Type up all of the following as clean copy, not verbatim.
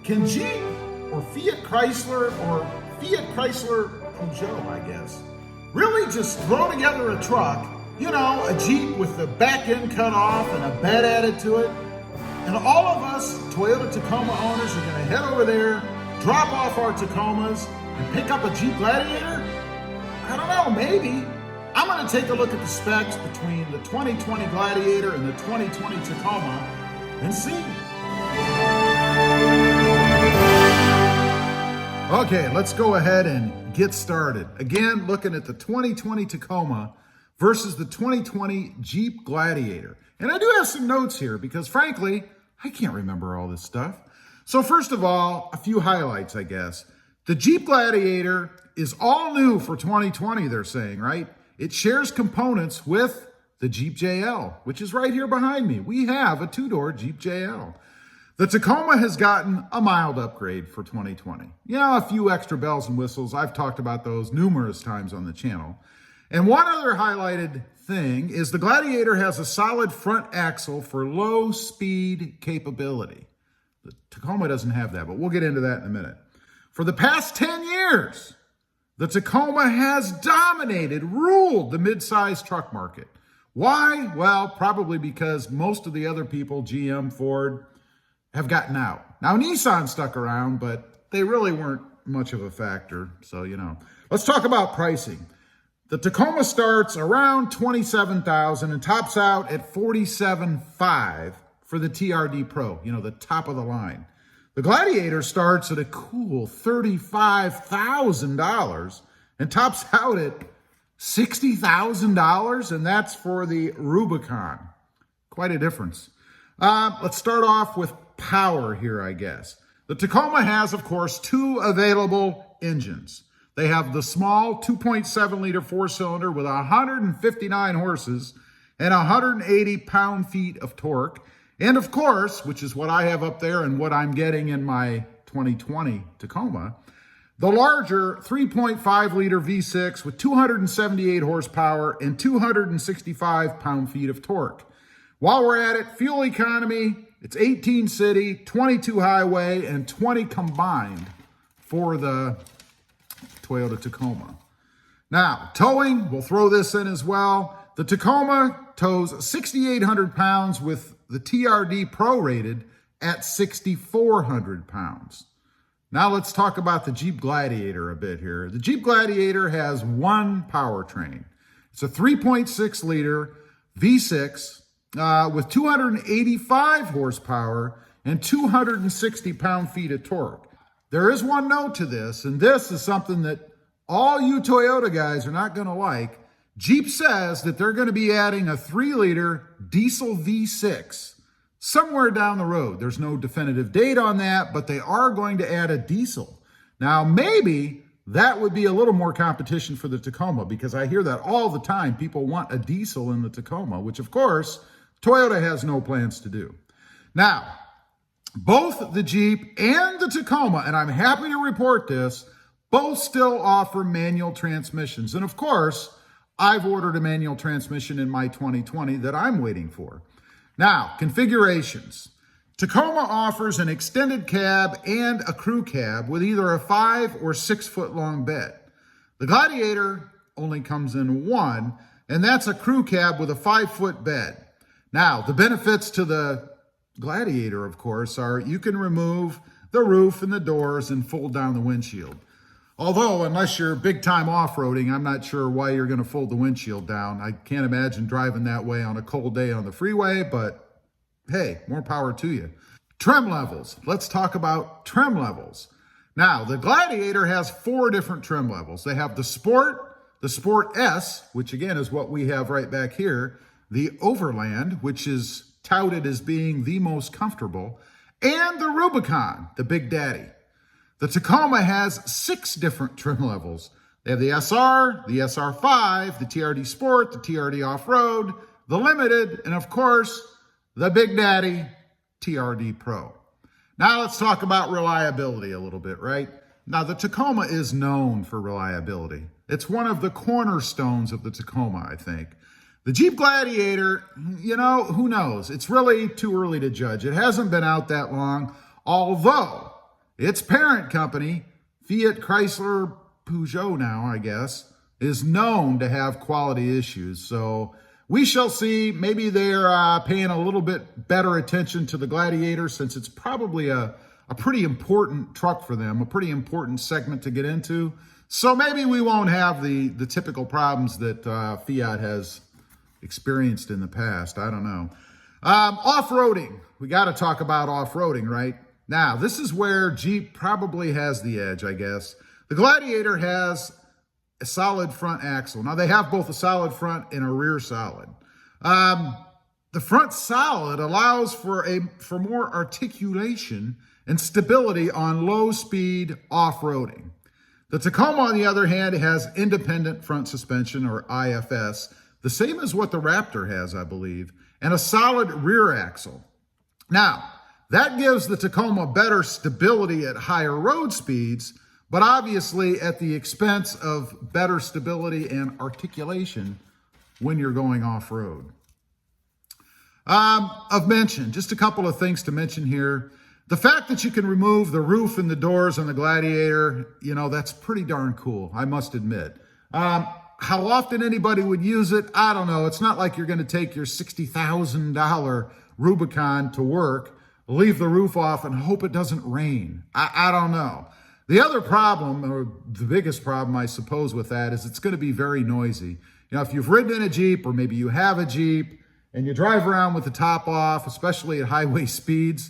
Can Jeep or Fiat Chrysler Peugeot, I guess, really just throw together a truck, you know, a Jeep with the back end cut off and a bed added to it, and all of us Toyota Tacoma owners are going to head over there, drop off our Tacomas, and pick up a Jeep Gladiator? I don't know, maybe. I'm going to take a look at the specs between the 2020 Gladiator and the 2020 Tacoma and see. Okay, let's go ahead and get started. Again, looking at the 2020 Tacoma versus the 2020 Jeep Gladiator. And I do have some notes here because frankly, I can't remember all this stuff. So first of all, a few highlights, I guess. The Jeep Gladiator is all new for 2020, they're saying, right? It shares components with the Jeep JL, which is right here behind me. We have a two-door Jeep JL. The Tacoma has gotten a mild upgrade for 2020. You know, a few extra bells and whistles. I've talked about those numerous times on the channel. And one other highlighted thing is the Gladiator has a solid front axle for low speed capability. The Tacoma doesn't have that, but we'll get into that in a minute. For the past 10 years, the Tacoma has dominated, ruled the mid-size truck market. Why? Well, probably because most of the other people, GM, Ford, have gotten out. Now, Nissan stuck around, but they really weren't much of a factor. So, you know, let's talk about pricing. The Tacoma starts around $27,000 and tops out at $47,500 for the TRD Pro, you know, the top of the line. The Gladiator starts at a cool $35,000 and tops out at $60,000, and that's for the Rubicon. Quite a difference. Let's start off with power here, I guess. The Tacoma has, of course, two available engines. They have the small 2.7 liter four-cylinder with 159 horses and 180 pound-feet of torque. And of course, which is what I have up there and what I'm getting in my 2020 Tacoma, the larger 3.5 liter V6 with 278 horsepower and 265 pound-feet of torque. While we're at it, fuel economy, it's 18 city, 22 highway, and 20 combined for the Toyota Tacoma. Now, towing, we'll throw this in as well. The Tacoma tows 6,800 pounds with the TRD Pro rated at 6,400 pounds. Now let's talk about the Jeep Gladiator a bit here. The Jeep Gladiator has one powertrain. It's a 3.6 liter V6 with 285 horsepower and 260 pound-feet of torque. There is one note to this, and this is something that all you Toyota guys are not going to like. Jeep says that they're going to be adding a 3-liter diesel V6 somewhere down the road. There's no definitive date on that, but they are going to add a diesel. Now, maybe that would be a little more competition for the Tacoma, because I hear that all the time. People want a diesel in the Tacoma, which, of course, Toyota has no plans to do. Now, both the Jeep and the Tacoma, and I'm happy to report this, both still offer manual transmissions. And of course, I've ordered a manual transmission in my 2020 that I'm waiting for. Now, configurations. Tacoma offers an extended cab and a crew cab with either a 5 or 6 foot long bed. The Gladiator only comes in one, and that's a crew cab with a 5 foot bed. Now, the benefits to the Gladiator, of course, are you can remove the roof and the doors and fold down the windshield. Although, unless you're big time off-roading, I'm not sure why you're going to fold the windshield down. I can't imagine driving that way on a cold day on the freeway, but hey, more power to you. Trim levels. Let's talk about trim levels. Now, the Gladiator has 4 different trim levels. They have the Sport S, which again is what we have right back here, the Overland, which is touted as being the most comfortable, and the Rubicon, the Big Daddy. The Tacoma has 6 different trim levels. They have the SR, the SR5, the TRD Sport, the TRD Off-Road, the Limited, and of course, the Big Daddy TRD Pro. Now let's talk about reliability a little bit, right? Now the Tacoma is known for reliability. It's one of the cornerstones of the Tacoma, I think. The Jeep Gladiator, you know, who knows? It's really too early to judge. It hasn't been out that long, although its parent company, Fiat Chrysler Peugeot now, I guess, is known to have quality issues. So we shall see. Maybe they're paying a little bit better attention to the Gladiator, since it's probably a pretty important truck for them, a pretty important segment to get into. So maybe we won't have the typical problems that Fiat has experienced in the past. I don't know. Off-roading. We got to talk about off-roading, right? Now, this is where Jeep probably has the edge, I guess. The Gladiator has a solid front axle. Now, they have both a solid front and a rear solid. The front solid allows for more articulation and stability on low-speed off-roading. The Tacoma, on the other hand, has independent front suspension, or IFS, the same as what the Raptor has, I believe, and a solid rear axle. Now, that gives the Tacoma better stability at higher road speeds, but obviously at the expense of better stability and articulation when you're going off-road. I've mentioned just a couple of things to mention here. The fact that you can remove the roof and the doors on the Gladiator, that's pretty darn cool, I must admit. How often anybody would use it, I don't know. It's not like you're going to take your $60,000 Rubicon to work, leave the roof off, and hope it doesn't rain. I don't know. The other problem, or the biggest problem, I suppose, with that is it's going to be very noisy. If you've ridden in a Jeep, or maybe you have a Jeep, and you drive around with the top off, especially at highway speeds,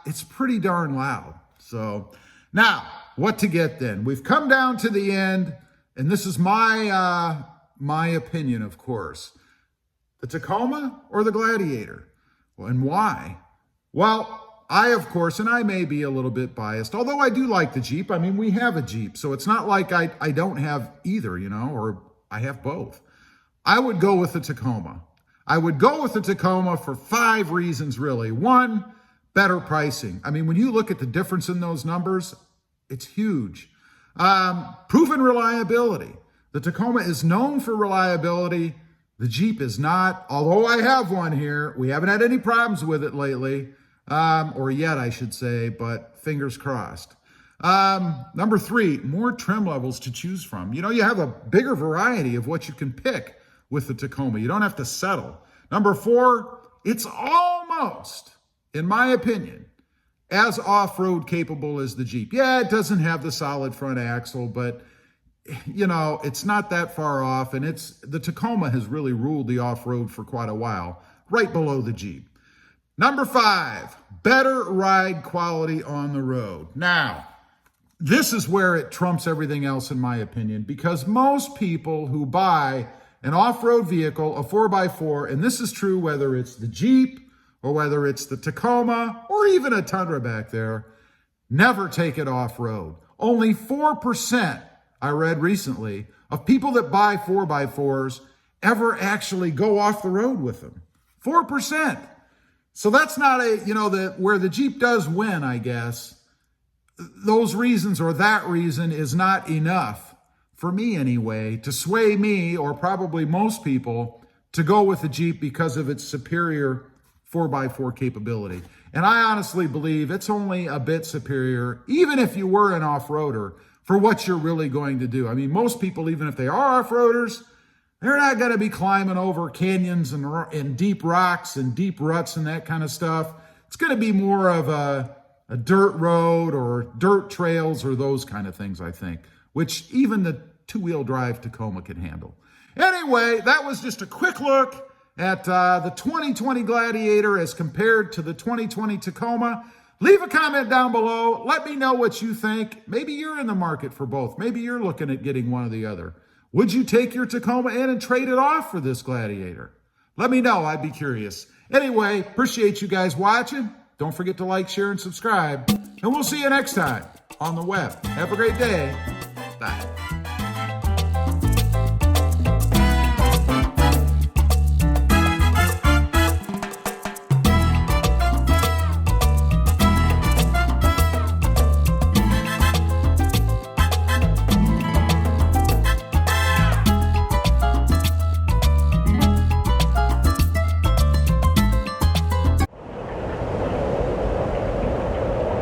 it's pretty darn loud. So now, what to get then? We've come down to the end, and this is my opinion, of course. The Tacoma or the Gladiator? Well, and why? Well, I, of course, and I may be a little bit biased, although I do like the Jeep. I mean, we have a Jeep, so it's not like I don't have either, or I have both. I would go with the Tacoma. I would go with the Tacoma for 5 reasons, really. 1, better pricing. I mean, when you look at the difference in those numbers, it's huge. Proven reliability. The Tacoma is known for reliability. The Jeep is not, although I have one here. We haven't had any problems with it lately, or yet, I should say, but fingers crossed. Number 3, more trim levels to choose from. You have a bigger variety of what you can pick with the Tacoma. You don't have to settle. Number 4, it's almost, in my opinion, as off-road capable as the Jeep. Yeah, it doesn't have the solid front axle, but it's not that far off, and the Tacoma has really ruled the off-road for quite a while, right below the Jeep. Number 5, better ride quality on the road. Now, this is where it trumps everything else, in my opinion, because most people who buy an off-road vehicle, a 4x4, and this is true whether it's the Jeep or whether it's the Tacoma or even a Tundra back there, never take it off-road. Only 4%, I read recently, of people that buy 4x4s ever actually go off the road with them. 4%. So that's not where the Jeep does win, I guess. Those reasons, or that reason, is not enough, for me anyway, to sway me, or probably most people, to go with the Jeep because of its superior 4x4 capability. And I honestly believe it's only a bit superior, even if you were an off-roader, for what you're really going to do. I mean, most people, even if they are off-roaders, they're not going to be climbing over canyons and deep rocks and deep ruts and that kind of stuff. It's going to be more of a dirt road or dirt trails or those kind of things, I think, which even the 2-wheel drive Tacoma can handle. Anyway, that was just a quick look at the 2020 Gladiator as compared to the 2020 Tacoma. Leave a comment down below. Let me know what you think. Maybe you're in the market for both. Maybe you're looking at getting one or the other. Would you take your Tacoma in and trade it off for this Gladiator? Let me know. I'd be curious. Anyway, appreciate you guys watching. Don't forget to like, share, and subscribe. And we'll see you next time on the web. Have a great day. Bye.